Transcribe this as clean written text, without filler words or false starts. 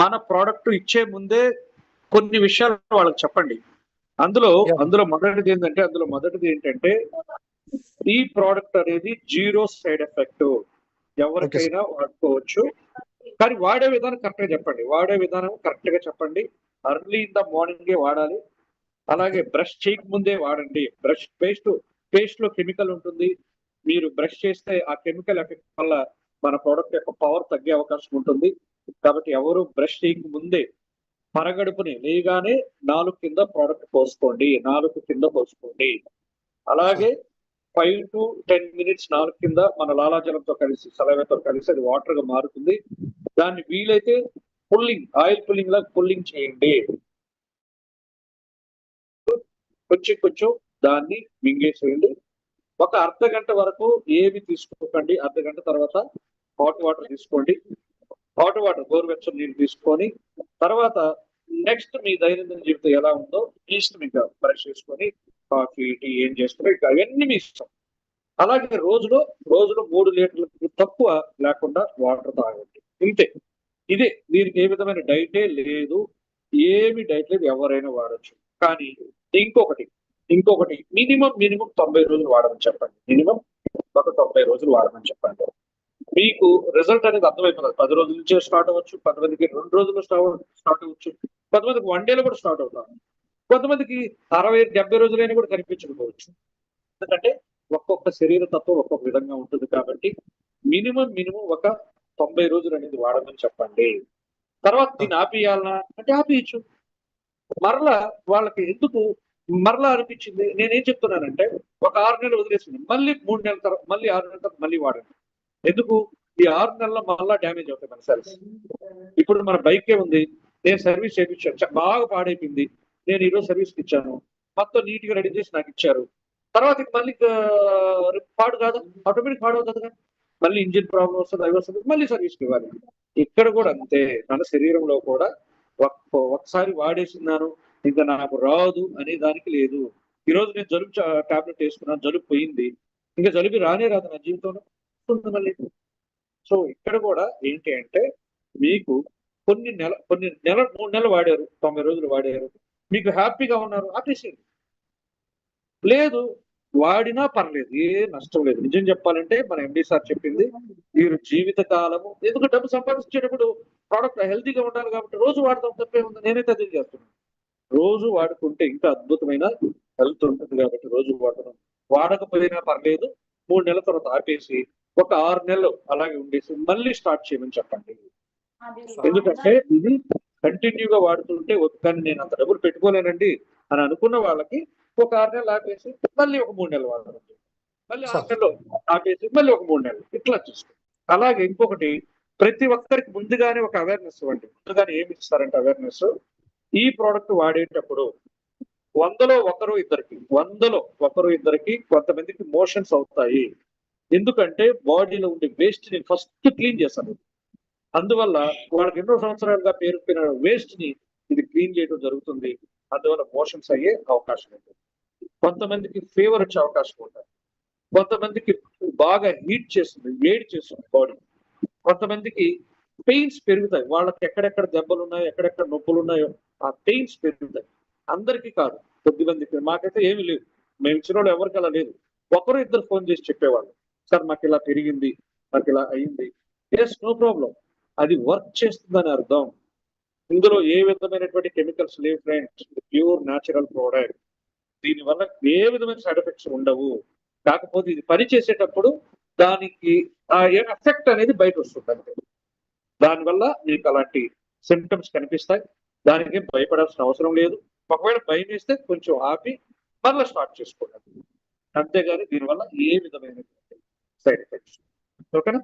మన ప్రోడక్ట్ ఇచ్చే ముందే కొన్ని విషయాలు వాళ్ళకి చెప్పండి. అందులో Yeah. అందులో మొదటిది ఏంటంటే ఈ ప్రోడక్ట్ అనేది జీరో సైడ్ ఎఫెక్ట్, ఎవరికైనా వాడుకోవచ్చు. కానీ వాడే విధానం కరెక్ట్ గా చెప్పండి. వాడే విధానం కరెక్ట్ గా చెప్పండి. అర్లీ ఇన్ ద మార్నింగే వాడాలి. అలాగే బ్రష్ చేయక ముందే వాడండి. బ్రష్ పేస్ట్ లో కెమికల్ ఉంటుంది. మీరు బ్రష్ చేస్తే ఆ కెమికల్ ఎఫెక్ట్ వల్ల మన ప్రోడక్ట్ యొక్క పవర్ తగ్గే అవకాశం ఉంటుంది. కాబట్టి ఎవరు బ్రష్ చేయక ముందే పరగడుపుని లేగానే నాలుగు కింద ప్రోడక్ట్ పోసుకోండి. అలాగే 5 to 10 minutes నాలుగు కింద మన లాలాజలంతో కలిసి సలైవాతో కలిసి అది వాటర్ గా మారుతుంది. దాన్ని వీలైతే ఆయిల్ పుల్లింగ్ లాగా పుల్లింగ్ చేయండి. కొంచెం దాన్ని మింగేసేయండి. ఒక అర్ధ గంట వరకు ఏమి తీసుకోకండి. అర్ధ గంట తర్వాత హాట్ వాటర్ తీసుకోండి. హాట్ వాటర్ గోరువెచ్చని నీళ్ళు తీసుకొని తర్వాత నెక్స్ట్ మీ దైనందిన జీవితం ఎలా ఉందో ఈస్ట్ మీకు బ్రష్ చేసుకొని కాఫీ టీ ఏం చేసుకుని అవన్నీ మీ ఇష్టం. అలాగే రోజులో 3 లీటర్లకు తక్కువ లేకుండా వాటర్ తాగండి. ఇంతే. ఇదే, దీనికి ఏ విధమైన డైటే లేదు. ఏమి డైట్ లేదు, ఎవరైనా వాడచ్చు. కానీ ఇంకొకటి మినిమం 90 రోజులు వాడమని చెప్పండి. మినిమం ఒక 90 రోజులు వాడమని చెప్పండి. మీకు రిజల్ట్ అనేది అర్థమైపోతుంది. 10 రోజుల నుంచే స్టార్ట్ అవ్వచ్చు, కొంతమందికి 2 రోజులు స్టార్ట్ అవ్వచ్చు, కొంతమందికి 1 డేలో కూడా స్టార్ట్ అవుతారు, కొంతమందికి 60-70 రోజులైనా కూడా కనిపించకపోవచ్చు. ఎందుకంటే ఒక్కొక్క శరీర తత్వం ఒక్కొక్క విధంగా ఉంటుంది. కాబట్టి మినిమం ఒక 90 రోజులు అనేది వాడమని చెప్పండి. తర్వాత దీన్ని ఆపేయాలనా అంటే ఆపేయచ్చు. మరలా వాళ్ళకి ఎందుకు మరలా అనిపించింది, నేనేం చెప్తున్నానంటే ఒక 6 నెలలు వదిలేసింది, మళ్ళీ 3 నెలల తర్వాత, మళ్ళీ 6 నెలల తర్వాత మళ్ళీ వాడండి. ఎందుకు ఈ 6 నెలల్లో మళ్ళా డ్యామేజ్ అవుతాయి మన సెల్స్. ఇప్పుడు మన బైకే ఉంది, నేను సర్వీస్ చేయించాను, బాగా పాడైపోయింది, నేను ఈరోజు సర్వీస్కి ఇచ్చాను, మొత్తం నీట్ గా రెడీ చేసి నాకు ఇచ్చారు. తర్వాత మళ్ళీ పాడు కాదు, ఆటోమేటిక్ పాడు అవుతుంది కదా, మళ్ళీ ఇంజిన్ ప్రాబ్లం వస్తుంది, అవి వస్తుంది, మళ్ళీ సర్వీస్కి ఇవ్వాలి. ఇక్కడ కూడా అంతే, మన శరీరంలో కూడా ఒకసారి వాడేసినాను ఇంకా నాకు రాదు అనే దానికి లేదు. ఈరోజు నేను జలుబు టాబ్లెట్ వేసుకున్నాను, జలుబు పోయింది, ఇంకా జలుబు రానే రాదు నా జీవితంలో మళ్ళీ. సో ఇక్కడ కూడా ఏంటి అంటే మీకు కొన్ని 3 నెలలు వాడారు, 90 రోజులు వాడారు, మీకు హ్యాపీగా ఉన్నారు, ఆపేసేయండి. లేదు వాడినా పర్లేదు, ఏ నష్టం లేదు. నిజం చెప్పాలంటే మన ఎండి సార్ చెప్పింది, మీరు జీవిత కాలము, ఎందుకు డబ్బు సంపాదించేటప్పుడు ప్రోడక్ట్ హెల్తీగా ఉండాలి కాబట్టి రోజు వాడతాం, తప్పే ఉంది. నేనైతే అదే చేస్తున్నాను. రోజు వాడుకుంటే ఇంకా అద్భుతమైన హెల్త్ ఉంటుంది కాబట్టి రోజు వాడడం. వాడకపోయినా పర్లేదు, 3 నెలల తర్వాత ఆపేసి ఒక 6 నెలలు అలాగే ఉండేసి మళ్ళీ స్టార్ట్ చేయమని చెప్పండి. ఎందుకంటే ఇది కంటిన్యూగా వాడుతుంటే కానీ నేను అంత డబ్బులు పెట్టుకోలేనండి అని అనుకున్న వాళ్ళకి ఒక 6 నెలలు ఆపేసి మళ్ళీ ఒక 3 నెలలు వాడడం, మళ్ళీ 6 నెలలు ఆపేసి మళ్ళీ ఒక 3 నెలలు, ఇట్లా చూసుకో. అలాగే ఇంకొకటి, ప్రతి ఒక్కరికి ముందుగానే ఒక అవేర్నెస్ ఇవ్వండి. ముందుగానే ఏమి ఇస్తారంటే అవేర్నెస్, ఈ ప్రోడక్ట్ వాడేటప్పుడు 100లో ఒకరు ఇద్దరికి కొంతమందికి మోషన్స్ అవుతాయి. ఎందుకంటే బాడీలో ఉండే వేస్ట్ ని ఫస్ట్ క్లీన్ చేస్తాను. అందువల్ల వాళ్ళకి ఎన్నో సంవత్సరాలుగా పేరుకున్న వేస్ట్ ని ఇది క్లీన్ చేయడం జరుగుతుంది. అందువల్ల మోషన్స్ అయ్యే అవకాశం ఉంటుంది. కొంతమందికి ఫీవర్ వచ్చే అవకాశం ఉంటుంది. కొంతమందికి బాగా హీట్ చేస్తుంది, వేడి చేస్తుంది బాడీ. కొంతమందికి పెయిన్స్ పెరుగుతాయి, వాళ్ళకి ఎక్కడెక్కడ దెబ్బలు ఉన్నాయో, ఎక్కడెక్కడ నొప్పులు ఉన్నాయో ఆ పెయిన్స్ పెరుగుతాయి. అందరికీ కాదు, కొద్దిమందికి. మాకైతే ఏమి లేదు, మేము ఇచ్చిన వాళ్ళు ఎవరికి అలా లేదు. ఒకరు ఇద్దరు ఫోన్ చేసి చెప్పేవాళ్ళు, సార్ మాకు ఇలా పెరిగింది, మాకు ఇలా అయింది. ఎస్, నో ప్రాబ్లం, అది వర్క్ చేస్తుందని అర్థం. ఇందులో ఏ విధమైనటువంటి కెమికల్స్ లేవు ఫ్రెండ్స్, ప్యూర్ న్యాచురల్ ప్రోడక్ట్. దీనివల్ల ఏ విధమైన సైడ్ ఎఫెక్ట్స్ ఉండవు. కాకపోతే ఇది పని చేసేటప్పుడు దానికి ఆ ఎఫెక్ట్ అనేది బయట వస్తుంది అంతే. దానివల్ల మీకు అలాంటి సిమ్టమ్స్ కనిపిస్తాయి. దానికి భయపడాల్సిన అవసరం లేదు. ఒకవేళ భయం వేస్తే కొంచెం ఆపి మళ్ళీ స్టార్ట్ చేసుకోండి, అంతేగాని దీనివల్ల ఏ విధమైన సైడ్ ఎఫెక్ట్స్. ఓకేనా?